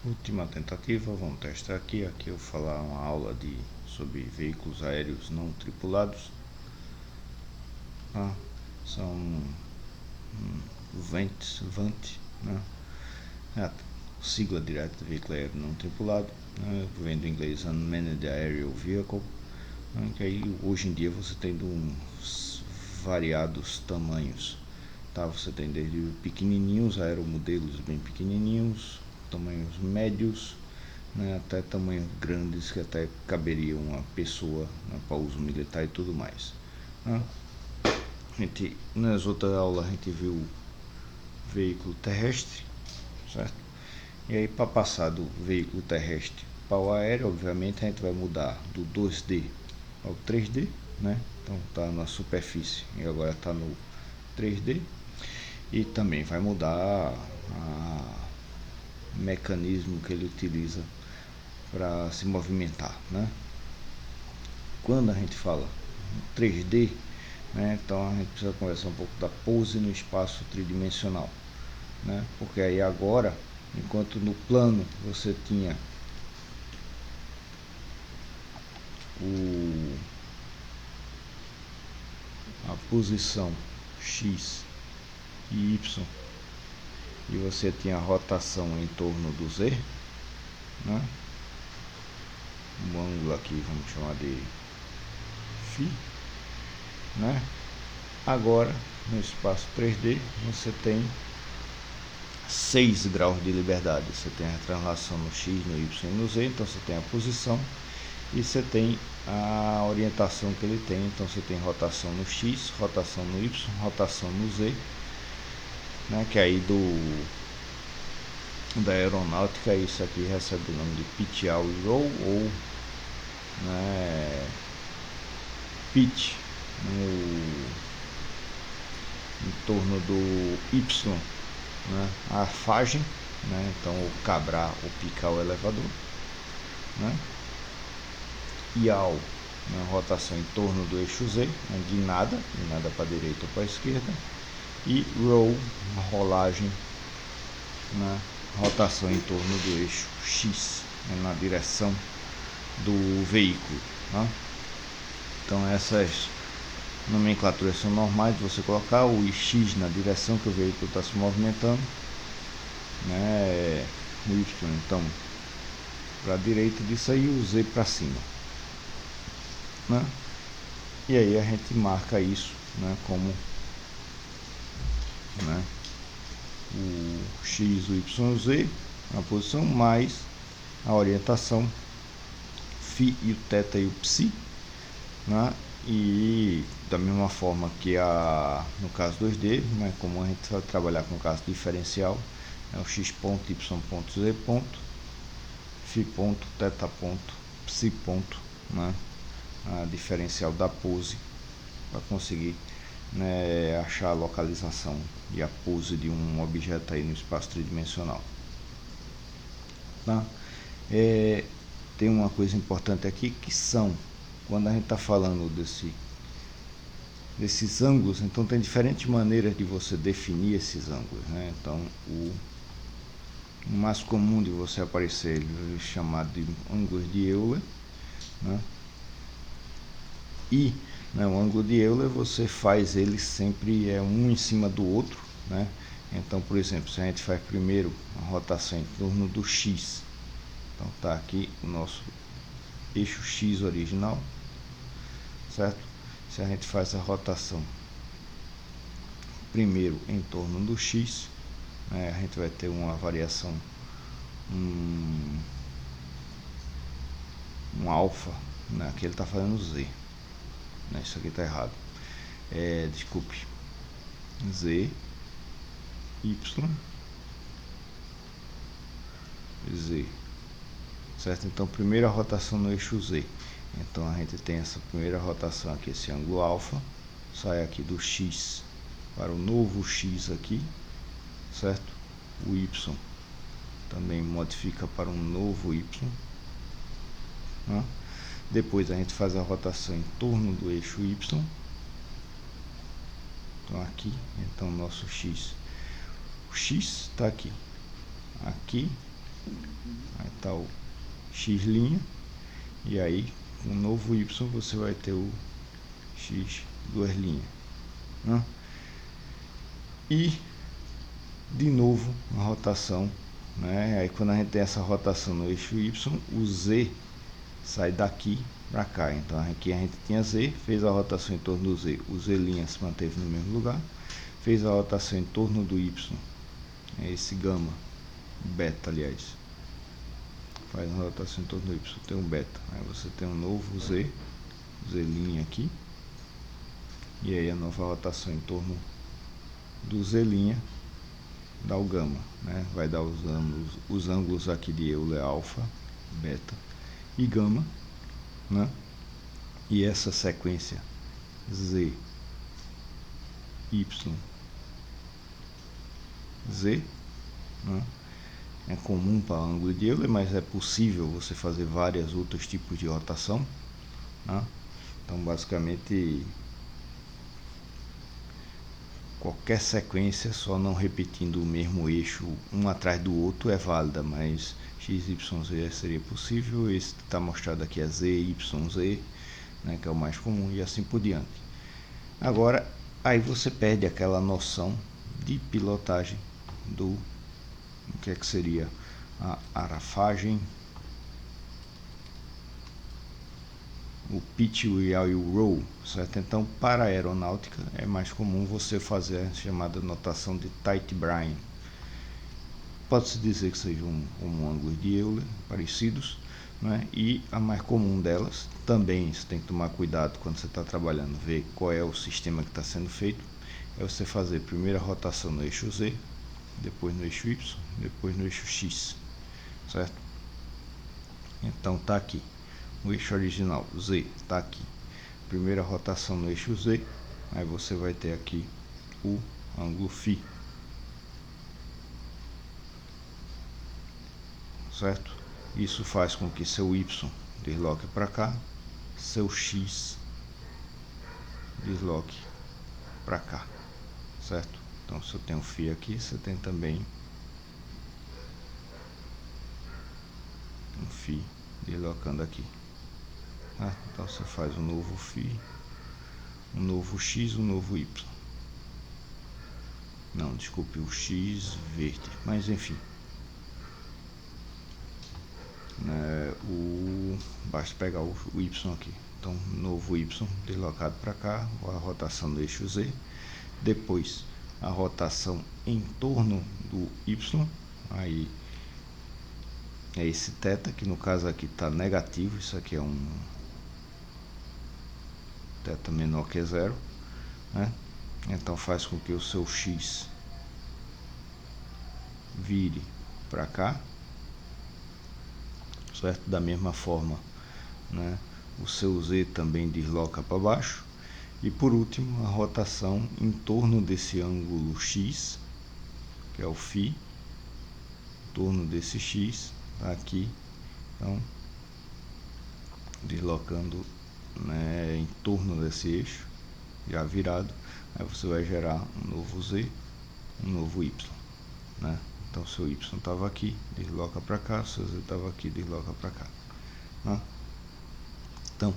Última tentativa, vamos testar aqui. Aqui eu vou falar uma aula sobre veículos aéreos não tripulados. São VANT, né? Sigla direta de veículo aéreo não tripulado, né? Vem do inglês Unmanned Aerial Vehicle, né? Que aí hoje em dia você tem uns variados tamanhos, tá? Você tem desde pequenininhos, aeromodelos bem pequenininhos, tamanhos médios, né, até tamanhos grandes que até caberia uma pessoa, né, para uso militar e tudo mais, né? Nas outras aulas a gente viu veículo terrestre, certo? E aí, para passar do veículo terrestre para o aéreo, obviamente a gente vai mudar do 2D ao 3D, né? Então tá na superfície e agora está no 3D, e também vai mudar o mecanismo que ele utiliza para se movimentar, né? Quando a gente fala 3D, né, então a gente precisa conversar um pouco da pose no espaço tridimensional, né? Porque aí agora, enquanto no plano você tinha a posição X e Y, e você tinha a rotação em torno do Z, né? Um ângulo aqui vamos chamar de φ, né? Agora no espaço 3D você tem 6 graus de liberdade. Você tem a translação no X, no Y e no Z, então você tem a posição e você tem a orientação que ele tem. Então você tem rotação no X, rotação no Y, rotação no Z, né? Que aí da aeronáutica isso aqui recebe o nome de pitch, yaw e roll, ou, né, pitch em torno do Y, né, a afagem, né, então o quebrar ou picar o elevador, né, yaw, né, rotação em torno do eixo Z, né, guinada para a direita ou para a esquerda, e roll, uma rolagem, né, rotação em torno do eixo X, né, na direção do veículo, né? Então essas nomenclaturas são normais de você colocar o X na direção que o veículo está se movimentando, né? O Y então para a direita disso aí, o Z para cima, né? E aí a gente marca isso, né, como, né, o X, o Y e o Z, a posição, mais a orientação, Φ e o θ e o Ψ, né? E da mesma forma que no caso 2D, né, como a gente vai trabalhar com o caso diferencial, é o x ponto, y ponto, z ponto, φ ponto, θ ponto, ψ ponto, né, a diferencial da pose, para conseguir, né, achar a localização e a pose de um objeto aí no espaço tridimensional, tá? Tem uma coisa importante aqui, que são, quando a gente está falando desses ângulos, então tem diferentes maneiras de você definir esses ângulos, né? Então o mais comum de você aparecer é chamado de ângulos de Euler, né? E, né, o ângulo de Euler você faz ele sempre um em cima do outro, né? Então, por exemplo, se a gente faz primeiro a rotação em torno do X, então tá aqui o nosso eixo X original, certo? Se a gente faz a rotação primeiro em torno do X, né, a gente vai ter uma variação, um alfa, né, aqui ele está fazendo Z, né, isso aqui está errado, desculpe, Z, Y, Z, certo? Então primeira rotação no eixo Z, então a gente tem essa primeira rotação aqui, esse ângulo alfa, sai aqui do X para o novo X aqui, certo? O Y também modifica para um novo Y, né? Depois a gente faz a rotação em torno do eixo Y, então aqui, então nosso X, o X está aqui, Aí está o x', e aí com o novo y você vai ter o x 2', né? E de novo a rotação, né? Aí quando a gente tem essa rotação no eixo y, o z sai daqui para cá. Então aqui a gente tinha z, fez a rotação em torno do z, o z' se manteve no mesmo lugar, fez a rotação em torno do y, é esse gama, beta aliás, faz uma rotação em torno do y, tem um beta, aí você tem um novo z, z' aqui, e aí a nova rotação em torno do z' dá o gama, né? Vai dar os ângulos aqui de Euler alfa, beta e gama, né? E essa sequência z, y, z, né? É comum para ângulo de Euler, mas é possível você fazer vários outros tipos de rotação, né? Então basicamente qualquer sequência, só não repetindo o mesmo eixo um atrás do outro, é válida, mas x, y, z seria possível. Esse que está mostrado aqui é z, y, z, né, que é o mais comum, e assim por diante. Agora, aí você perde aquela noção de pilotagem do que é que seria a arafagem, o pitch, o yaw e o roll, certo? Então, para a aeronáutica é mais comum você fazer a chamada notação de tight brine. Pode-se dizer que sejam ângulos de Euler parecidos, né? E a mais comum delas, também você tem que tomar cuidado quando você está trabalhando, ver qual é o sistema que está sendo feito, é você fazer primeiro a rotação no eixo Z, depois no eixo Y, depois no eixo X, certo? Então tá aqui o eixo original Z, está aqui, primeira rotação no eixo Z, aí você vai ter aqui o ângulo φ, certo? Isso faz com que seu y desloque para cá, seu x desloque para cá, certo? Então se eu tenho φ aqui, você tem também um φ deslocando aqui. Então você faz um novo φ, um novo x, um novo y. Não, desculpe, o x verde, mas enfim. Basta pegar o y aqui. Então, novo y deslocado para cá, a rotação do eixo z. Depois, a rotação em torno do y. Aí é esse θ, que no caso aqui está negativo, isso aqui é um θ menor que zero, né? Então faz com que o seu x vire para cá, certo? Da mesma forma, né? O seu z também desloca para baixo. E por último, a rotação em torno desse ângulo x, que é o φ, em torno desse x, tá aqui, então deslocando, né, em torno desse eixo, já virado, aí você vai gerar um novo z, um novo y, né? Então seu y estava aqui, desloca para cá, seu z estava aqui, desloca para cá, né? Então,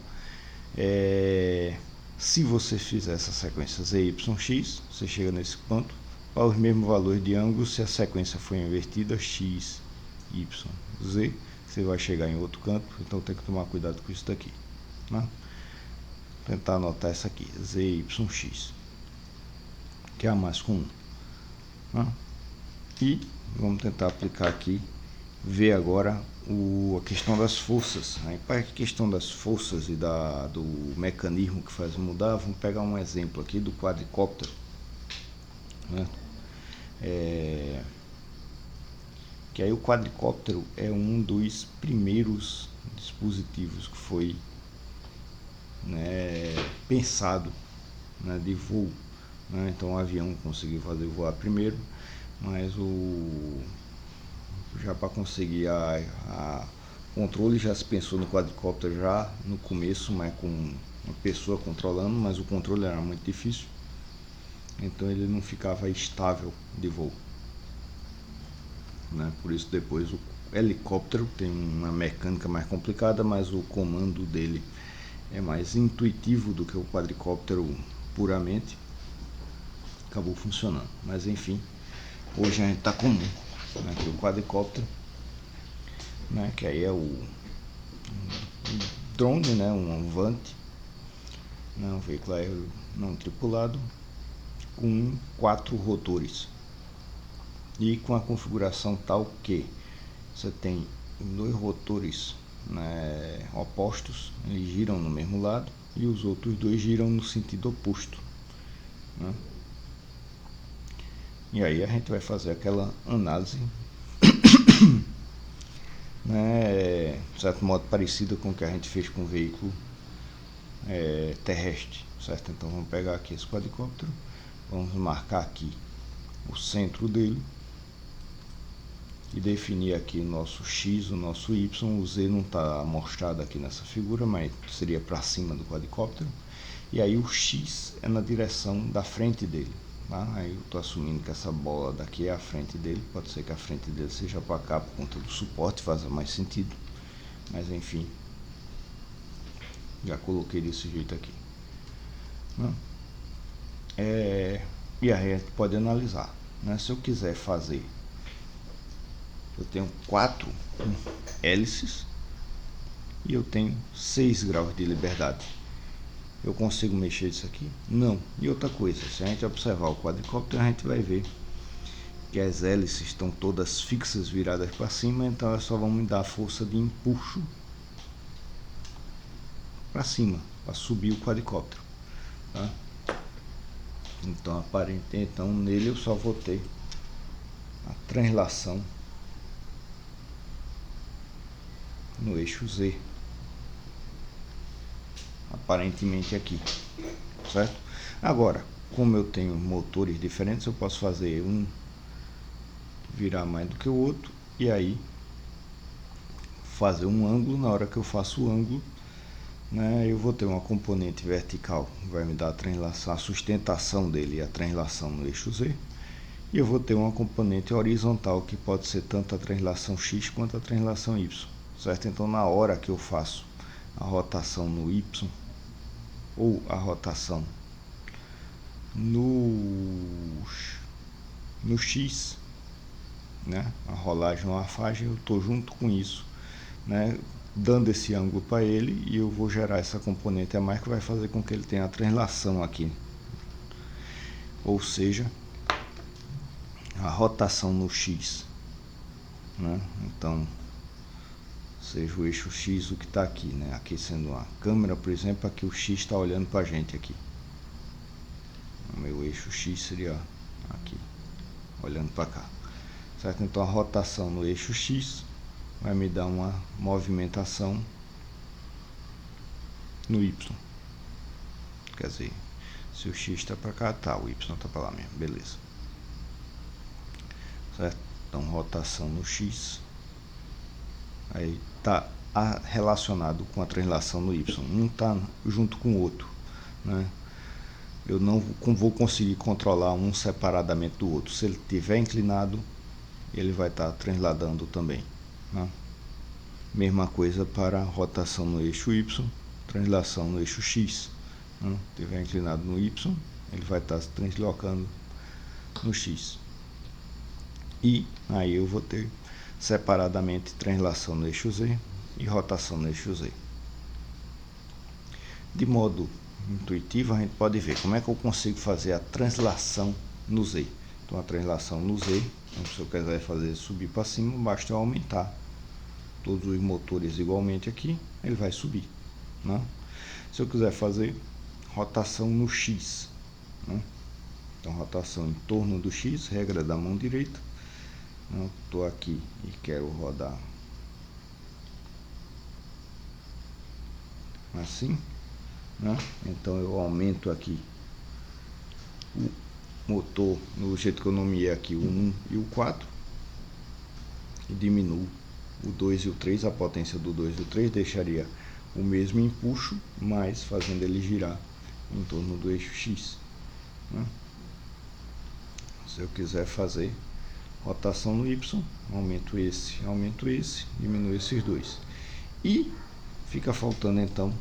se você fizer essa sequência z, y, x, você chega nesse ponto, para os mesmos valores de ângulo, se a sequência for invertida, x, y, z, você vai chegar em outro canto, então tem que tomar cuidado com isso daqui, né? Tentar anotar essa aqui, z, y, x, que é a mais comum, né? E vamos tentar aplicar aqui, ver agora a questão das forças, né? Para a questão das forças e do mecanismo que faz mudar, vamos pegar um exemplo aqui do quadricóptero, né? Que aí o quadricóptero é um dos primeiros dispositivos que foi, né, pensado, né, de voo, né? Então o avião conseguiu fazer voar primeiro, mas já para conseguir a controle já se pensou no quadricóptero já no começo, mas com uma pessoa controlando, mas o controle era muito difícil, então ele não ficava estável de voo, né? Por isso depois helicóptero, tem uma mecânica mais complicada, mas o comando dele é mais intuitivo do que o quadricóptero puramente. Acabou funcionando, mas enfim, hoje a gente está comum, né, que o quadricóptero, né, que aí é o drone, né, um Vante, né, um veículo aéreo não tripulado com 4 rotores e com a configuração tal que você tem 2 rotores, né, opostos, eles giram no mesmo lado e os outros 2 giram no sentido oposto, né? E aí a gente vai fazer aquela análise, né, de certo modo parecida com o que a gente fez com o veículo terrestre, certo? Então vamos pegar aqui esse quadricóptero, vamos marcar aqui o centro dele e definir aqui o nosso X, o nosso Y. O Z não está mostrado aqui nessa figura, mas seria para cima do quadricóptero. E aí o X é na direção da frente dele, tá? Aí eu estou assumindo que essa bola daqui é a frente dele. Pode ser que a frente dele seja para cá por conta do suporte, faz mais sentido, mas enfim, já coloquei desse jeito aqui, né? E aí a gente pode analisar, né? Se eu quiser fazer, eu tenho 4 hélices e eu tenho 6 graus de liberdade. Eu consigo mexer isso aqui? Não. E outra coisa, se a gente observar o quadricóptero, a gente vai ver que as hélices estão todas fixas, viradas para cima, então elas só vão me dar força de empuxo para cima, para subir o quadricóptero, tá? Então nele eu só vou ter a translação no eixo Z, aparentemente aqui, certo? Agora, como eu tenho motores diferentes, eu posso fazer um virar mais do que o outro e aí fazer um ângulo. Na hora que eu faço o ângulo, né, eu vou ter uma componente vertical, vai me dar a translação, a sustentação dele e a translação no eixo Z, e eu vou ter uma componente horizontal que pode ser tanto a translação X quanto a translação Y, certo? Então na hora que eu faço a rotação no Y ou a rotação no X, né, a rolagem ou a afagem, eu estou junto com isso, né, dando esse ângulo para ele, e eu vou gerar essa componente a mais que vai fazer com que ele tenha a translação aqui, ou seja, a rotação no X, né? Então seja o eixo X o que está aqui, né? Aqui sendo a câmera, por exemplo, aqui o X está olhando para a gente aqui, o meu eixo X seria aqui, olhando para cá, certo? Então a rotação no eixo X vai me dar uma movimentação no Y, quer dizer, se o X está para cá, tá, o Y está para lá mesmo, beleza, certo? Então rotação no X, aí está relacionado com a translação no Y, um está junto com o outro, né? Eu não vou conseguir controlar um separadamente do outro. Se ele estiver inclinado, ele vai estar transladando também, né? Mesma coisa para a rotação no eixo Y, translação no eixo X, né? Se estiver inclinado no Y, ele vai estar se translocando no X. E aí eu vou ter separadamente translação no eixo Z e rotação no eixo Z. De modo intuitivo, a gente pode ver como é que eu consigo fazer a translação no Z. Então a translação no Z, então, se eu quiser fazer subir para cima, basta eu aumentar todos os motores igualmente aqui, ele vai subir, né? Se eu quiser fazer rotação no X, né? Então rotação em torno do X, regra da mão direita. Estou aqui e quero rodar assim, né? Então eu aumento aqui o motor no jeito que eu nomeei aqui, o 1 e o 4, e diminuo o 2 e o 3, a potência do 2 e o 3 deixaria o mesmo empuxo, mas fazendo ele girar em torno do eixo X, né? Se eu quiser fazer rotação no Y, aumento esse, diminuo esses dois. E fica faltando então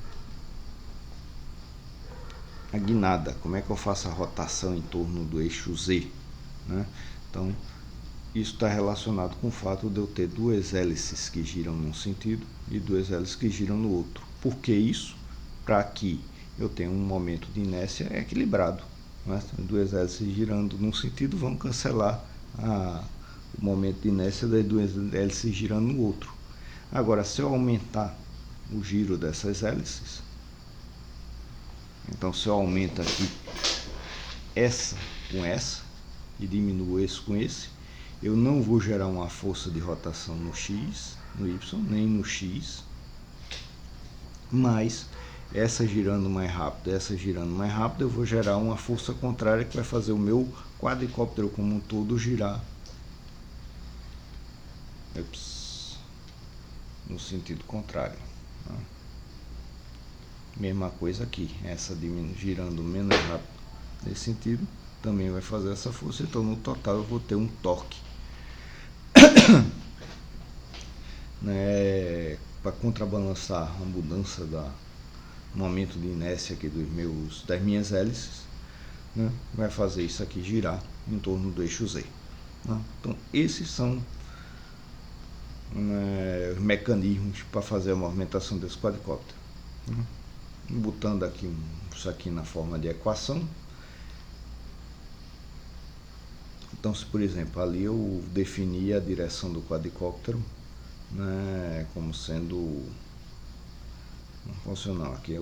a guinada. Como é que eu faço a rotação em torno do eixo Z, né? Então, isso está relacionado com o fato de eu ter duas hélices que giram num sentido e duas hélices que giram no outro. Por que isso? Para que eu tenha um momento de inércia equilibrado, né? Duas hélices girando num sentido vão cancelar o momento de inércia das duas hélices girando no outro. Agora, se eu aumentar o giro dessas hélices, então se eu aumento aqui essa com essa e diminuo esse com esse, eu não vou gerar uma força de rotação no X, no Y, nem no X, mas essa girando mais rápido, eu vou gerar uma força contrária que vai fazer o meu quadricóptero como um todo girar no sentido contrário, tá? Mesma coisa aqui, essa girando menos rápido nesse sentido também vai fazer essa força, então no total eu vou ter um torque né, para contrabalançar a mudança do momento de inércia aqui das minhas hélices, né, vai fazer isso aqui girar em torno do eixo Z, né? Então esses são os mecanismos para fazer a movimentação desse quadricóptero, né? Botando aqui isso aqui na forma de equação. Então, se por exemplo ali eu defini a direção do quadricóptero, né, como sendo funcional, aqui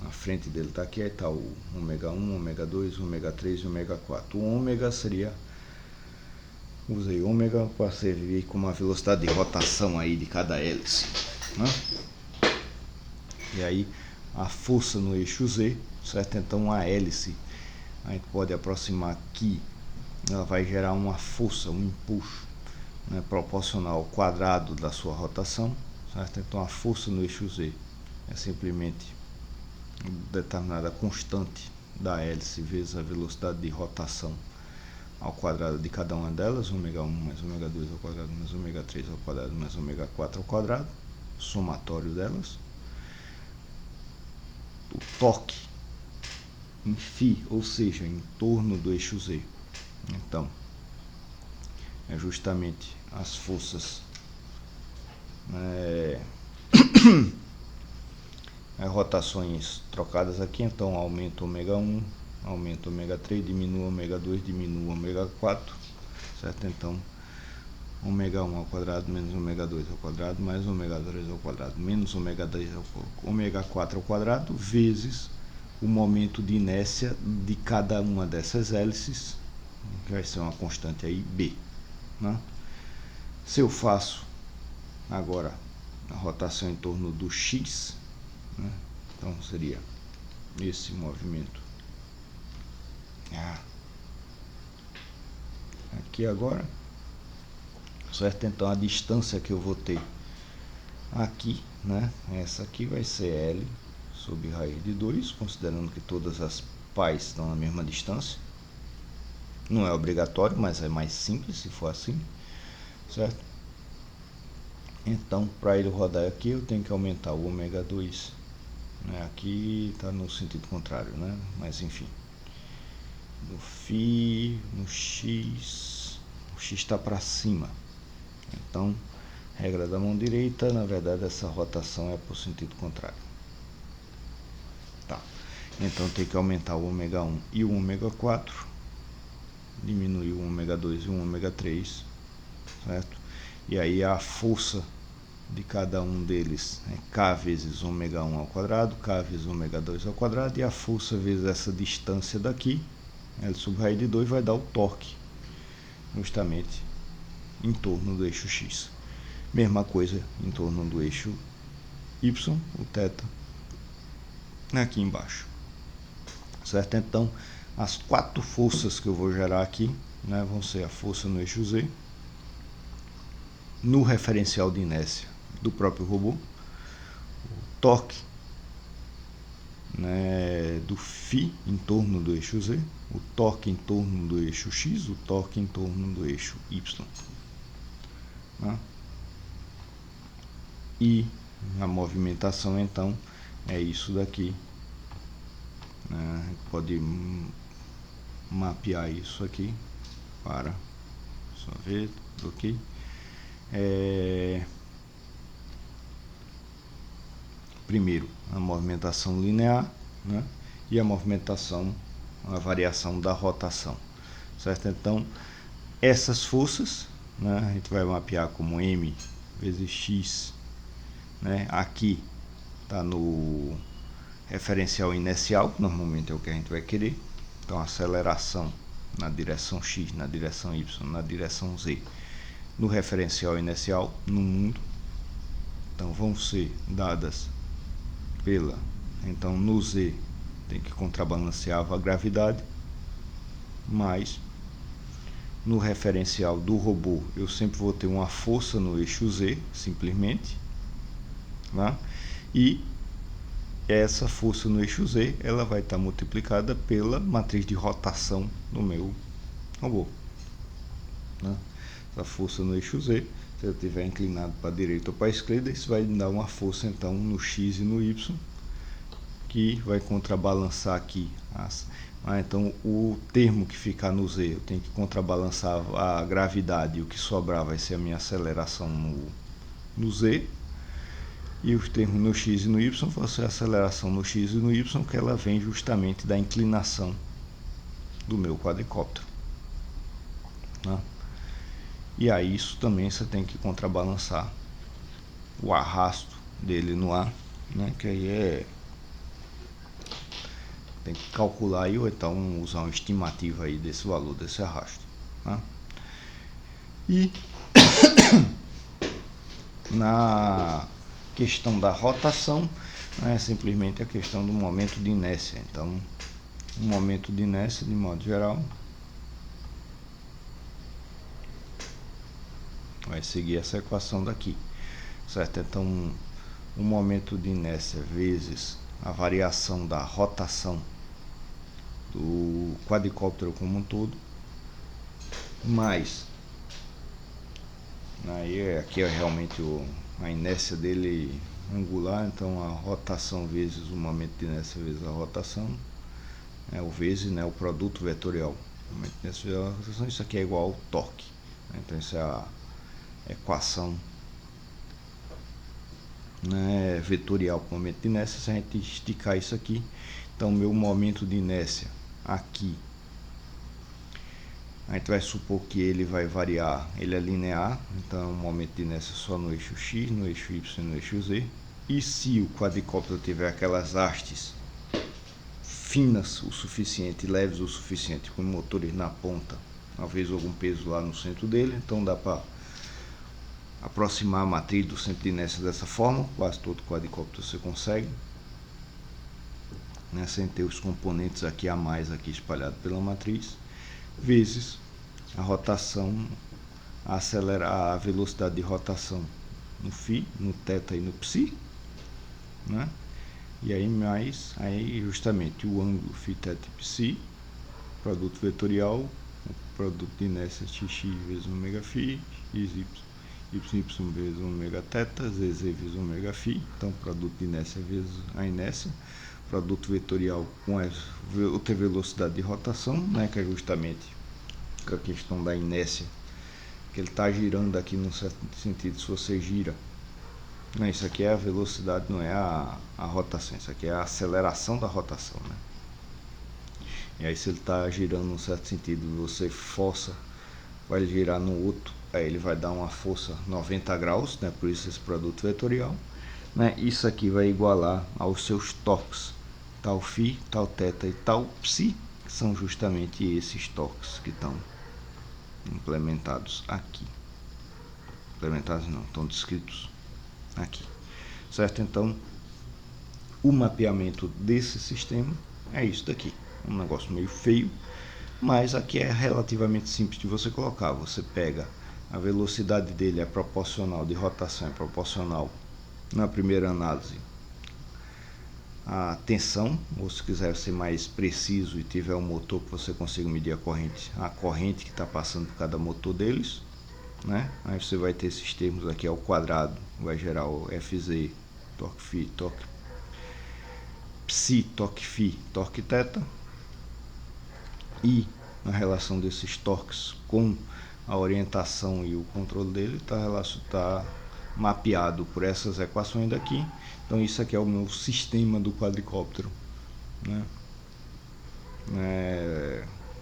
a frente dele está aqui, aí está o ômega 1, ômega 2, ômega 3 e ômega 4. O ômega seria, usei ômega para servir como a velocidade de rotação aí de cada hélice, né? E aí a força no eixo Z, certo? Então a hélice a gente pode aproximar aqui, ela vai gerar uma força, um empuxo, né, proporcional ao quadrado da sua rotação, certo? Então a força no eixo Z é simplesmente determinada constante da hélice vezes a velocidade de rotação ao quadrado de cada uma delas, ômega 1 mais ômega 2 ao quadrado mais ômega 3 ao quadrado mais ômega 4 ao quadrado, somatório delas. O torque em φ, ou seja, em torno do eixo Z. Então, é justamente as forças as rotações trocadas aqui. Então, aumenta ômega 1, aumenta ômega 3, diminua ômega 2, diminua ômega 4, certo? Então, ômega 1 ao quadrado menos ômega 2 ao quadrado mais ômega 3 ao quadrado menos ômega 3 ao ômega 4 ao quadrado vezes o momento de inércia de cada uma dessas hélices, que vai ser uma constante aí, B, né? Se eu faço agora a rotação em torno do X, né, então seria esse movimento aqui agora, certo? Então a distância que eu vou ter aqui, né, essa aqui vai ser L sobre raiz de 2, considerando que todas as π's estão na mesma distância. Não é obrigatório, mas é mais simples se for assim, certo? Então, para ele rodar aqui, eu tenho que aumentar o ômega 2, né? Aqui está no sentido contrário, né? Mas enfim, no φ, no x, o x está para cima. Então, regra da mão direita, na verdade essa rotação é para o sentido contrário. Tá. Então tem que aumentar o ômega 1 e o ômega 4, diminuir o ômega 2 e o ômega 3, certo? E aí a força de cada um deles é K vezes ômega 1 ao quadrado, K vezes ômega 2 ao quadrado, e a força vezes essa distância daqui, L sobre raiz de 2, vai dar o torque justamente em torno do eixo X. Mesma coisa em torno do eixo Y, o θ aqui embaixo, certo? Então as quatro forças que eu vou gerar aqui, né, vão ser a força no eixo Z, no referencial de inércia do próprio robô, o torque né, do φ em torno do eixo Z, o torque em torno do eixo X, o torque em torno do eixo Y. Né? E a movimentação, então, é isso daqui. Né? A gente pode mapear isso aqui para só ver, ok. Primeiro, a movimentação linear, né? E a movimentação, a variação da rotação, certo? Então, essas forças, né, a gente vai mapear como M vezes X, né? Aqui está no referencial inercial, normalmente é o que a gente vai querer. Então, aceleração na direção X, na direção Y, na direção Z, no referencial inercial, no mundo. Então, vão ser dadas pela... Então, no Z, tem que contrabalancear a gravidade, mas no referencial do robô, eu sempre vou ter uma força no eixo Z, simplesmente, né? E essa força no eixo Z, ela vai estar multiplicada pela matriz de rotação do meu robô, né? Essa força no eixo Z, se eu estiver inclinado para a direita ou para a esquerda, isso vai dar uma força então no X e no Y, que vai contrabalançar aqui então o termo que ficar no Z, eu tenho que contrabalançar a gravidade, e o que sobrar vai ser a minha aceleração no Z, e os termos no X e no Y vão ser a aceleração no X e no Y, que ela vem justamente da inclinação do meu quadricóptero, né? E aí isso também você tem que contrabalançar o arrasto dele no ar, né? Que aí tem que calcular aí, ou então usar uma estimativa aí desse valor, desse arrasto, né? E na questão da rotação, é simplesmente a questão do momento de inércia. Então, o momento de inércia, de modo geral, vai seguir essa equação daqui, certo? Então, o momento de inércia vezes a variação da rotação do quadricóptero como um todo, mais aí aqui é realmente a inércia dele angular, então a rotação vezes o momento de inércia vezes a rotação, o vezes, né, o produto vetorial. Isso aqui é igual ao torque, né? Então essa é a equação, né, vetorial para o momento de inércia. Se a gente esticar isso aqui, então meu momento de inércia aqui, a gente vai supor que ele vai variar, ele é linear, então o momento de inércia só no eixo X, no eixo Y e no eixo Z. E se o quadricóptero tiver aquelas hastes finas o suficiente, leves o suficiente, com motores na ponta, talvez algum peso lá no centro dele, então dá para aproximar a matriz do centro de inércia dessa forma. Quase todo quadricóptero você consegue, né, sem ter os componentes aqui a mais aqui espalhados pela matriz, vezes a rotação, acelerar a velocidade de rotação no φ, no θ e no ψ, né? E aí mais aí justamente o ângulo φ, θ e ψ, produto vetorial, o produto de inércia xx vezes ômega φ, y vezes ômega θ, zz vezes ômega φ, então produto de inércia vezes a inércia, produto vetorial com a outra velocidade de rotação, né, que é justamente a questão da inércia, que ele está girando aqui num certo sentido. Se você gira, né, isso aqui é a velocidade, não é a rotação, isso aqui é a aceleração da rotação, né? E aí se ele está girando num certo sentido, você força, vai girar no outro, aí ele vai dar uma força 90 graus, né? Por isso esse produto vetorial, né? Isso aqui vai igualar aos seus torques, tal φ, tal θ e tal ψ, que são justamente esses torques que estão implementados aqui. Implementados não, estão descritos aqui, certo? Então, o mapeamento desse sistema é isso daqui. Um negócio meio feio, mas aqui é relativamente simples de você colocar. Você pega a velocidade dele, é proporcional, de rotação é proporcional, na primeira análise, a tensão, ou se quiser ser mais preciso e tiver um motor que você consiga medir a corrente que está passando por cada motor deles, né? Aí você vai ter esses termos aqui ao quadrado, vai gerar o FZ, torque phi, torque psi, torque phi, torque θ, e a relação desses torques com a orientação e o controle dele está mapeado por essas equações daqui. Então isso aqui é o meu sistema do quadricóptero, né?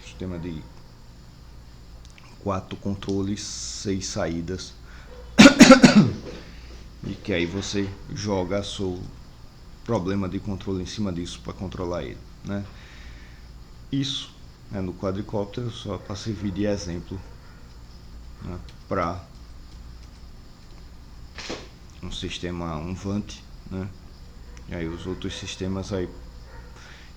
Sistema de 4 controles, 6 saídas, e que aí você joga seu problema de controle em cima disso para controlar ele, né? Isso é no quadricóptero, só para servir de exemplo, né, para um sistema, um VANT, né? E aí os outros sistemas aí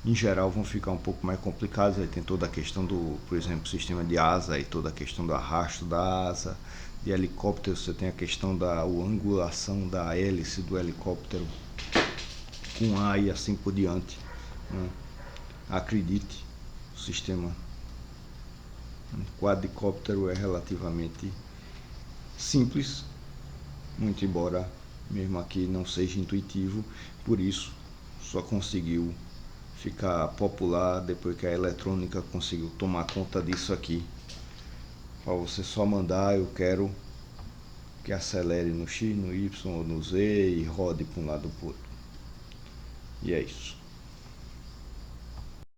em geral vão ficar um pouco mais complicados. Aí tem toda a questão do, por exemplo, sistema de asa e toda a questão do arrasto da asa. De helicóptero você tem a questão da angulação da hélice do helicóptero com ar e assim por diante, né? Acredite, o sistema quadricóptero é relativamente simples, muito embora mesmo aqui não seja intuitivo, por isso só conseguiu ficar popular depois que a eletrônica conseguiu tomar conta disso aqui, para você só mandar: eu quero que acelere no X, no Y ou no Z e rode para um lado para o outro. E é isso.